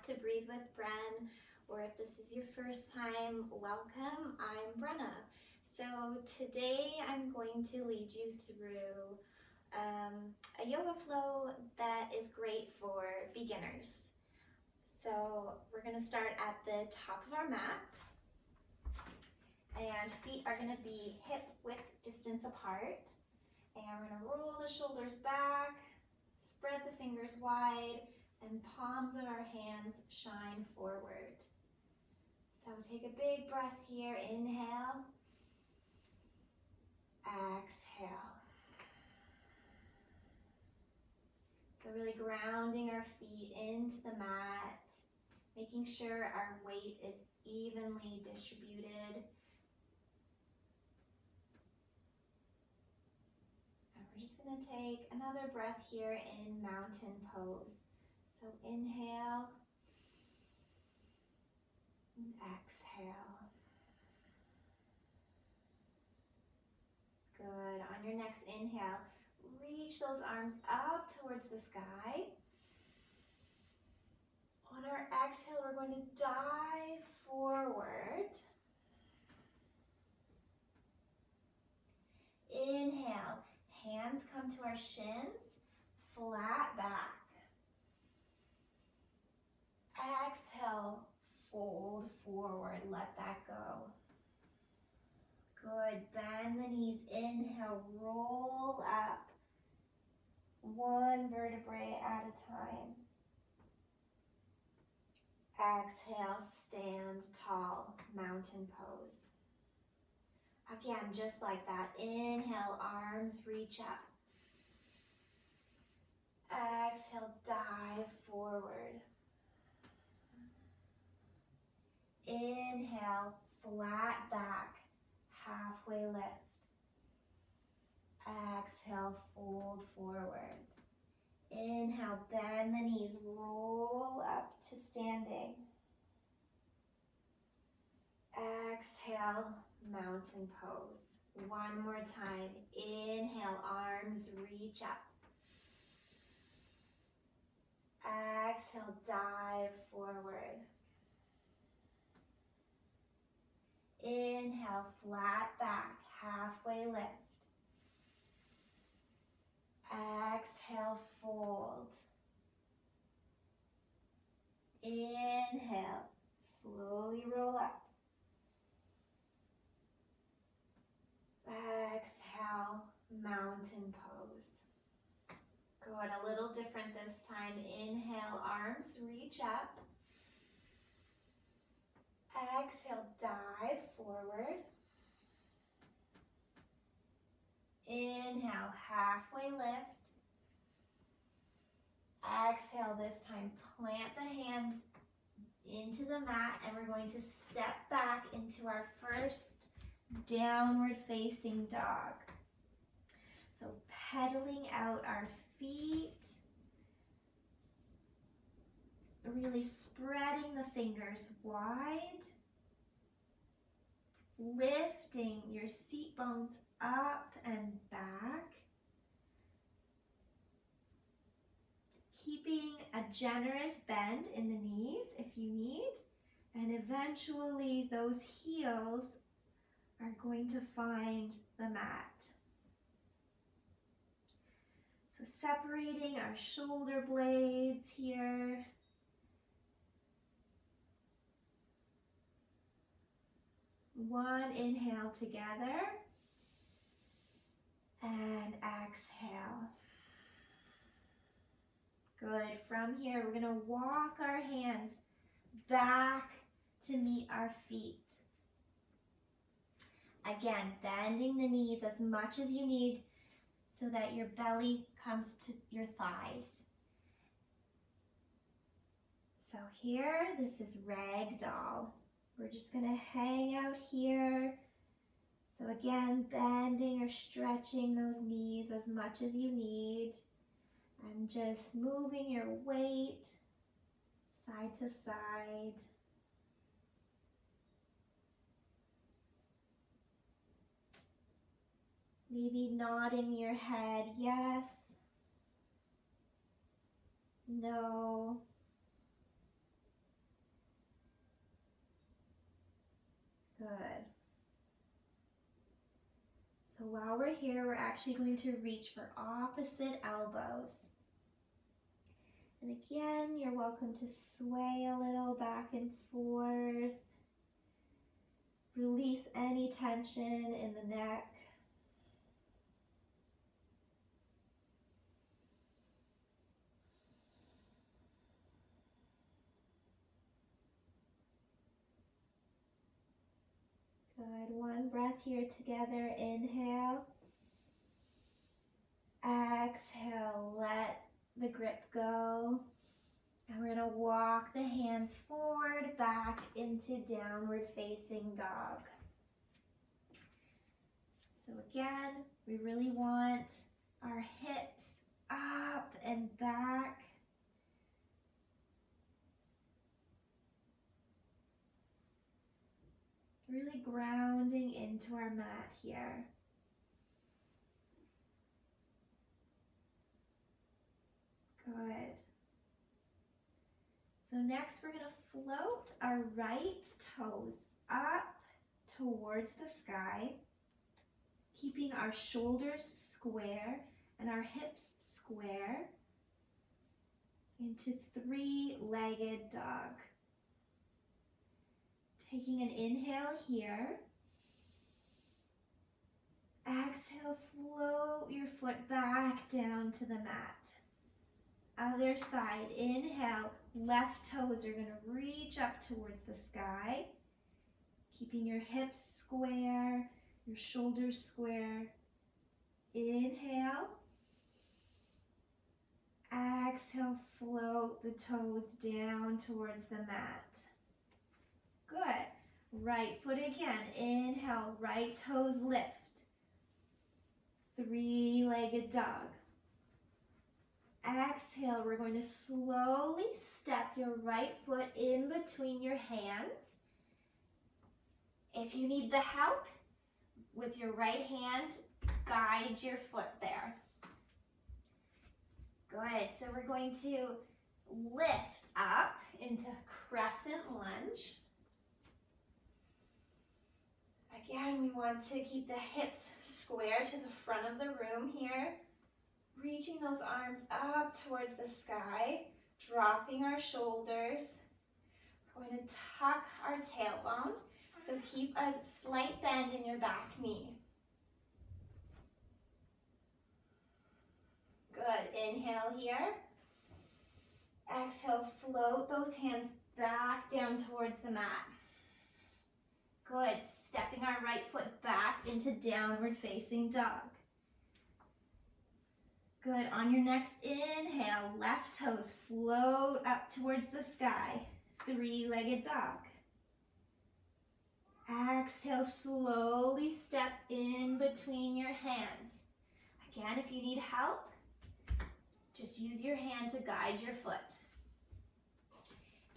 to Breathe with Bren, or if this is your first time, welcome. I'm Brenna. So today I'm going to lead you through a yoga flow that is great for beginners. So we're going to start at the top of our mat, and feet are going to be hip width distance apart, and we're going to roll the shoulders back, spread the fingers wide, and palms of our hands shine forward. So take a big breath here, inhale, exhale. So really grounding our feet into the mat, making sure our weight is evenly distributed. And we're just going to take another breath here in mountain pose. So inhale and exhale. Good. On your next inhale, reach those arms up towards the sky. On our exhale, we're going to dive forward. Inhale, hands come to our shins, flat back. Exhale, fold forward, let that go. Good, bend the knees, inhale, roll up, one vertebrae at a time. Exhale, stand tall, mountain pose. Again, just like that, inhale, arms reach up. Exhale, dive forward. Inhale, flat back, halfway lift. Exhale, fold forward. Inhale, bend the knees, roll up to standing. Exhale, mountain pose. One more time. Inhale, arms reach up. Exhale, dive forward. Inhale, flat back, halfway lift. Exhale, fold. Inhale, slowly roll up. Exhale, mountain pose. Good, a little different this time. Inhale, arms reach up. Exhale, dive forward. Inhale, halfway lift. Exhale, this time plant the hands into the mat, and we're going to step back into our first downward facing dog. So pedaling out our feet, really spreading the fingers wide, lifting your seat bones up and back, keeping a generous bend in the knees if you need, and eventually those heels are going to find the mat. So separating our shoulder blades here. One inhale together, and exhale. Good. From here, we're going to walk our hands back to meet our feet. Again, bending the knees as much as you need so that your belly comes to your thighs. So here, this is ragdoll. We're just going to hang out here. So again, bending or stretching those knees as much as you need. And just moving your weight side to side. Maybe nodding your head, yes, no. Good. So while we're here, we're actually going to reach for opposite elbows. And again, you're welcome to sway a little back and forth. Release any tension in the neck. Good. One breath here together. Inhale. Exhale. Let the grip go. And we're going to walk the hands forward, back into downward facing dog. So again, we really want our hips up and back. Really grounding into our mat here. Good. So next we're going to float our right toes up towards the sky, keeping our shoulders square and our hips square into three-legged dog. Taking an inhale here. Exhale, float your foot back down to the mat. Other side, inhale, left toes are going to reach up towards the sky, keeping your hips square, your shoulders square. Inhale. Exhale, float the toes down towards the mat. Good. Right foot again. Inhale, right toes lift. Three-legged dog. Exhale, we're going to slowly step your right foot in between your hands. If you need the help, with your right hand, guide your foot there. Good, so we're going to lift up into crescent lunge. Again, we want to keep the hips square to the front of the room here. Reaching those arms up towards the sky, dropping our shoulders. We're going to tuck our tailbone, so keep a slight bend in your back knee. Good, inhale here. Exhale, float those hands back down towards the mat. Good, stepping our right foot back into downward facing dog. Good, on your next inhale, left toes float up towards the sky, three-legged dog. Exhale, slowly step in between your hands. Again, if you need help, just use your hand to guide your foot.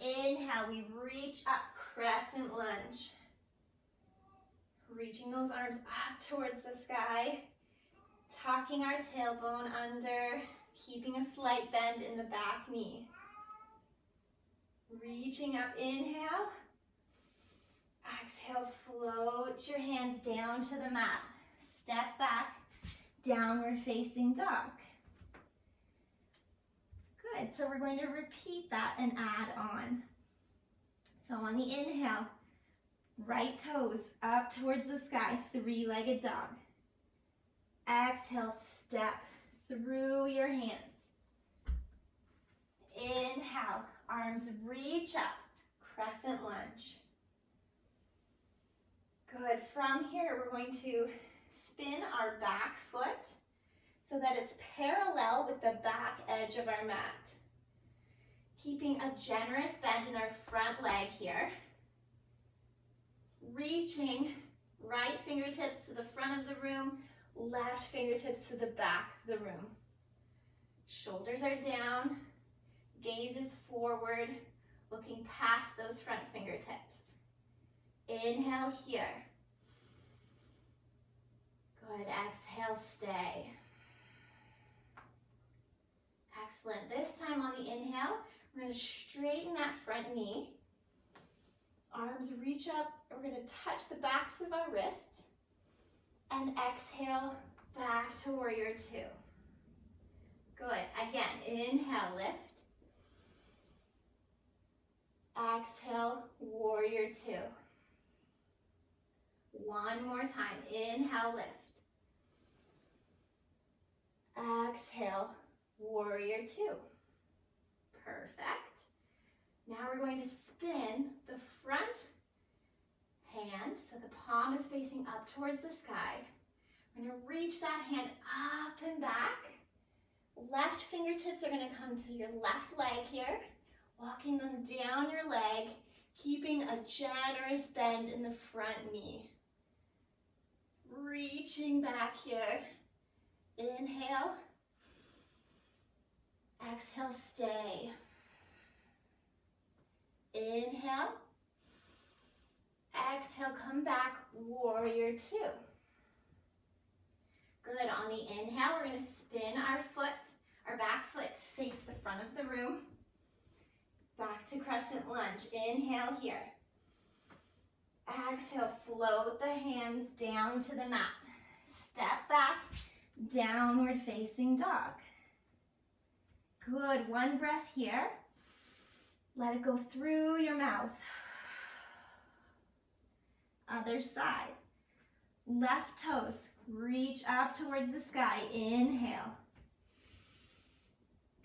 Inhale, we reach up, crescent lunge. Reaching those arms up towards the sky. Tucking our tailbone under, keeping a slight bend in the back knee. Reaching up, inhale. Exhale, float your hands down to the mat. Step back, downward facing dog. Good, so we're going to repeat that and add on. So on the inhale, right toes up towards the sky, three-legged dog. Exhale, step through your hands. Inhale, arms reach up, crescent lunge. Good, from here we're going to spin our back foot so that it's parallel with the back edge of our mat. Keeping a generous bend in our front leg here. Reaching right fingertips to the front of the room, left fingertips to the back of the room. Shoulders are down, gaze is forward, looking past those front fingertips. Inhale here. Good, exhale, stay. Excellent. This time on the inhale, we're going to straighten that front knee. Arms reach up. We're going to touch the backs of our wrists. And exhale back to warrior two. Good. Again, inhale, lift. Exhale, warrior two. One more time. Inhale, lift. Exhale, warrior two. Perfect. Now we're going to spin the front hand so the palm is facing up towards the sky. We're going to reach that hand up and back. Left fingertips are going to come to your left leg here, walking them down your leg, keeping a generous bend in the front knee. Reaching back here. Inhale. Exhale, stay. Inhale. Exhale, come back, warrior two. Good, on the inhale, we're going to spin our back foot face the front of the room. Back to crescent lunge. Inhale here. Exhale, float the hands down to the mat. Step back, downward facing dog. Good, one breath here. Let it go through your mouth. Other side. Left toes, reach up towards the sky. Inhale.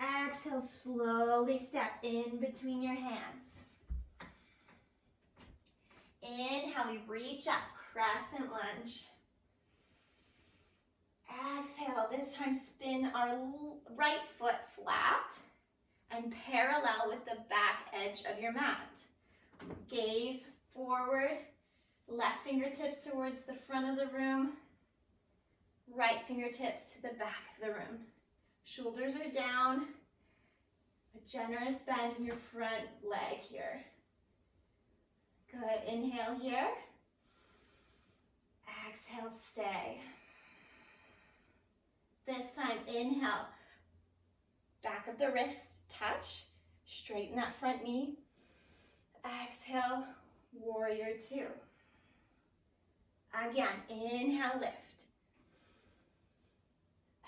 Exhale, slowly step in between your hands. Inhale, we reach up, crescent lunge. Exhale, this time spin our right foot flat and parallel with the back edge of your mat. Gaze forward, left fingertips towards the front of the room, right fingertips to the back of the room. Shoulders are down, a generous bend in your front leg here. Good, inhale here. Exhale, stay. This time, inhale. Back of the wrists touch. Straighten that front knee. Exhale, warrior two. Again, inhale, lift.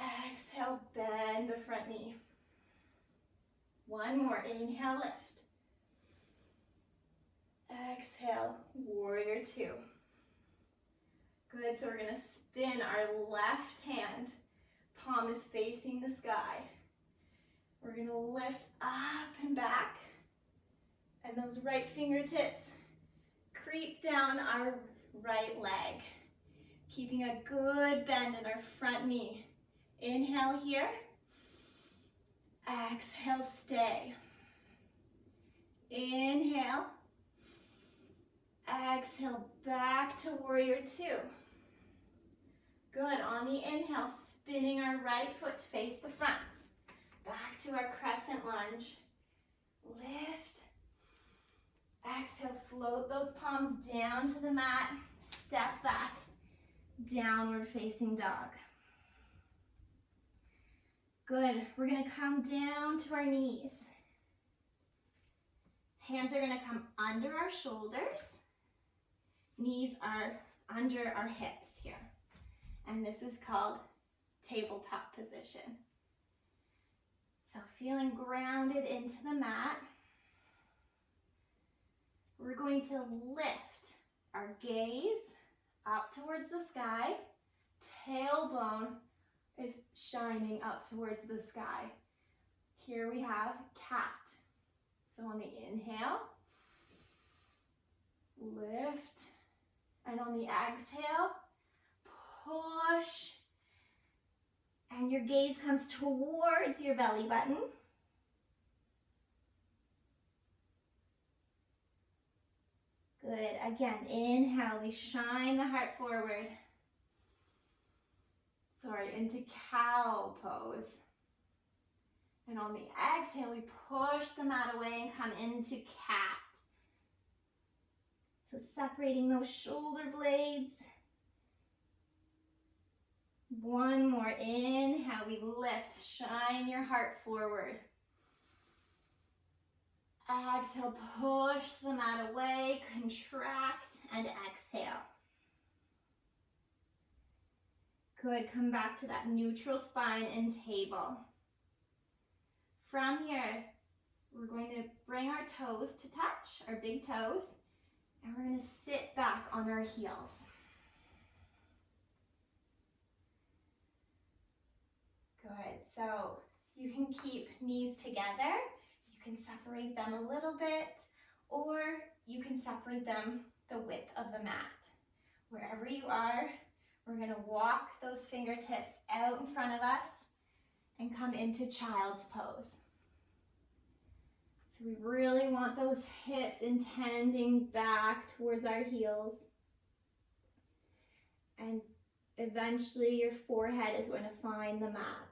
Exhale, bend the front knee. One more, inhale, lift. Exhale, warrior two. Good, so we're gonna spin our left hand. Palm is facing the sky. We're gonna lift up and back. And those right fingertips creep down our right leg. Keeping a good bend in our front knee. Inhale here. Exhale, stay. Inhale. Exhale, back to warrior two. Good, on the inhale, spinning our right foot to face the front. Back to our crescent lunge. Lift. Exhale, float those palms down to the mat. Step back, downward facing dog. Good, we're gonna come down to our knees. Hands are gonna come under our shoulders. Knees are under our hips here. And this is called tabletop position. So feeling grounded into the mat. We're going to lift our gaze up towards the sky. Tailbone is shining up towards the sky. Here we have cat. So on the inhale, lift. And on the exhale, push. And your gaze comes towards your belly button. Good. Again, inhale, we shine the heart forward. Sorry, into cow pose. And on the exhale, we push the mat away and come into cat. So separating those shoulder blades. One more, inhale, we lift, shine your heart forward. Exhale, push the mat away, contract, and exhale. Good, come back to that neutral spine and table. From here, we're going to bring our toes to touch, our big toes, and we're going to sit back on our heels. Good, so you can keep knees together, you can separate them a little bit, or you can separate them the width of the mat. Wherever you are, we're going to walk those fingertips out in front of us and come into child's pose. So we really want those hips intending back towards our heels. And eventually your forehead is going to find the mat.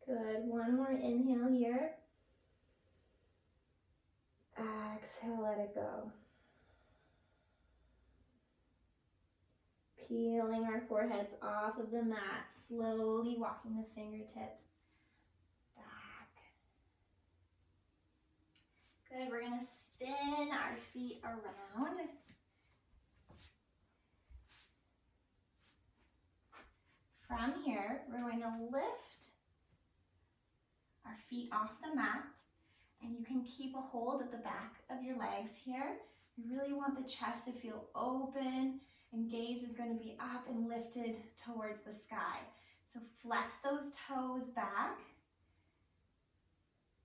Good, one more inhale here. Exhale, let it go. Peeling our foreheads off of the mat, slowly walking the fingertips back. Good, we're gonna spin our feet around. From here, we're going to lift our feet off the mat, and you can keep a hold of the back of your legs here. You really want the chest to feel open, and gaze is going to be up and lifted towards the sky. So flex those toes back.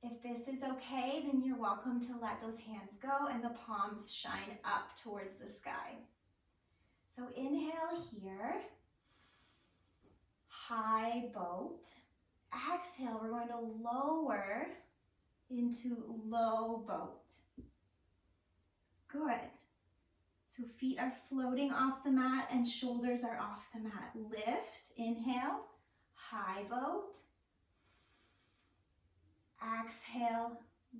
If this is okay, then you're welcome to let those hands go and the palms shine up towards the sky. So inhale here, high boat. Exhale, we're going to lower into low boat. Good. So feet are floating off the mat and shoulders are off the mat. Lift, inhale, high boat. Exhale,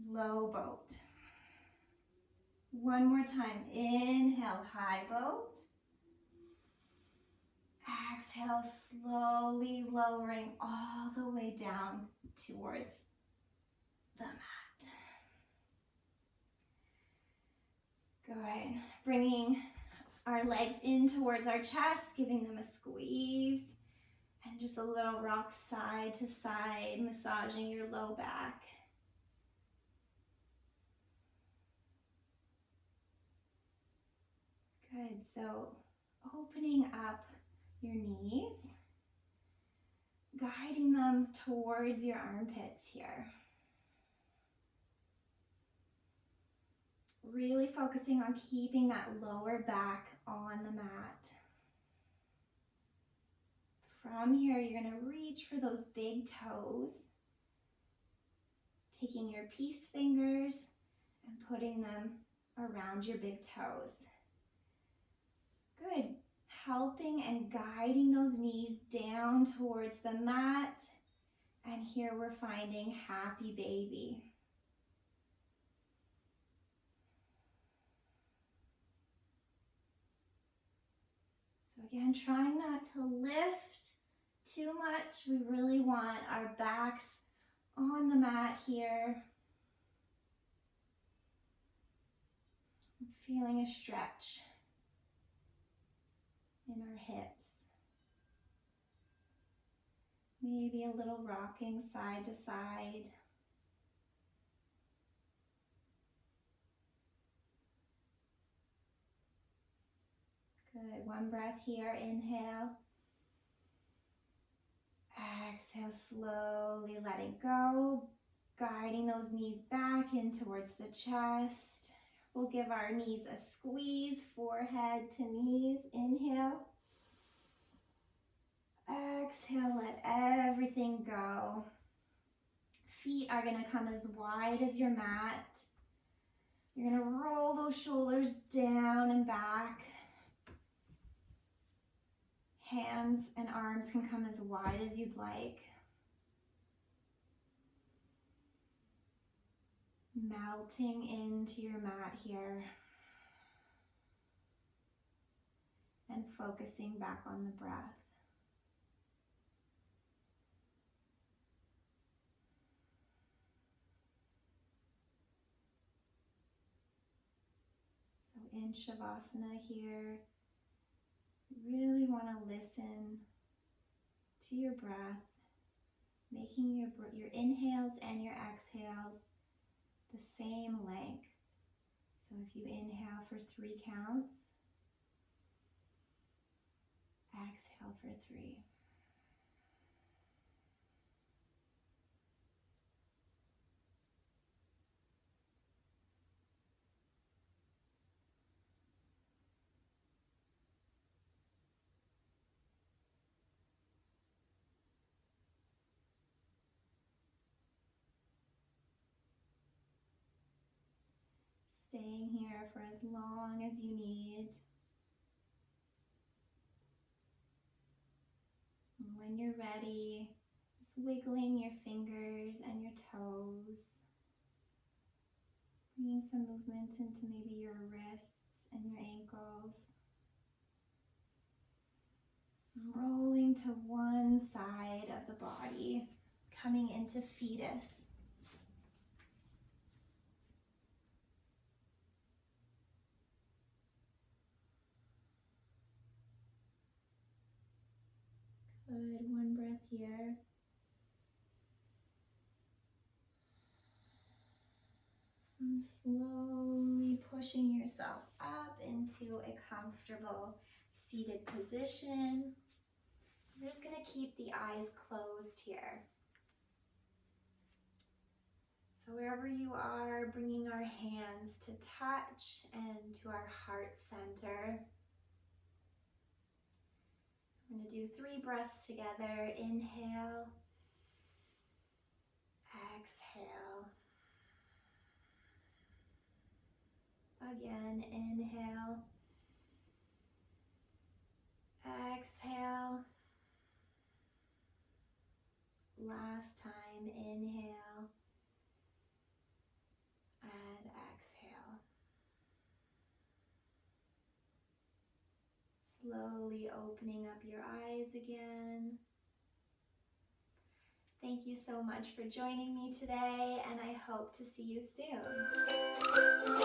low boat. One more time. Inhale, high boat. Exhale, slowly lowering all the way down towards the mat. Good. Bringing our legs in towards our chest, giving them a squeeze. And just a little rock side to side, massaging your low back. Good, so opening up your knees, guiding them towards your armpits here. Really focusing on keeping that lower back on the mat. From here, you're going to reach for those big toes, taking your peace fingers and putting them around your big toes. Good. Helping and guiding those knees down towards the mat. And here we're finding happy baby. So again, trying not to lift too much. We really want our backs on the mat here. Feeling a stretch in our hips. Maybe a little rocking side to side. Good, one breath here, inhale. Exhale, slowly letting go. Guiding those knees back in towards the chest. We'll give our knees a squeeze, forehead to knees. Inhale. Exhale, let everything go. Feet are going to come as wide as your mat. You're going to roll those shoulders down and back. Hands and arms can come as wide as you'd like. Melting into your mat here. And focusing back on the breath. So in Shavasana here, you really want to listen to your breath, making your inhales and your exhales the same length. So if you inhale for 3 counts, exhale for 3. Staying here for as long as you need. And when you're ready, just wiggling your fingers and your toes. Bringing some movements into maybe your wrists and your ankles. Rolling to one side of the body, coming into fetus. Good, one breath here. And slowly pushing yourself up into a comfortable seated position. We're just going to keep the eyes closed here. So wherever you are, bringing our hands to touch and to our heart center. We're going to do 3 breaths together. Inhale, exhale. Again, inhale, exhale. Last time, inhale and exhale. Slowly opening up your eyes again. Thank you so much for joining me today, and I hope to see you soon.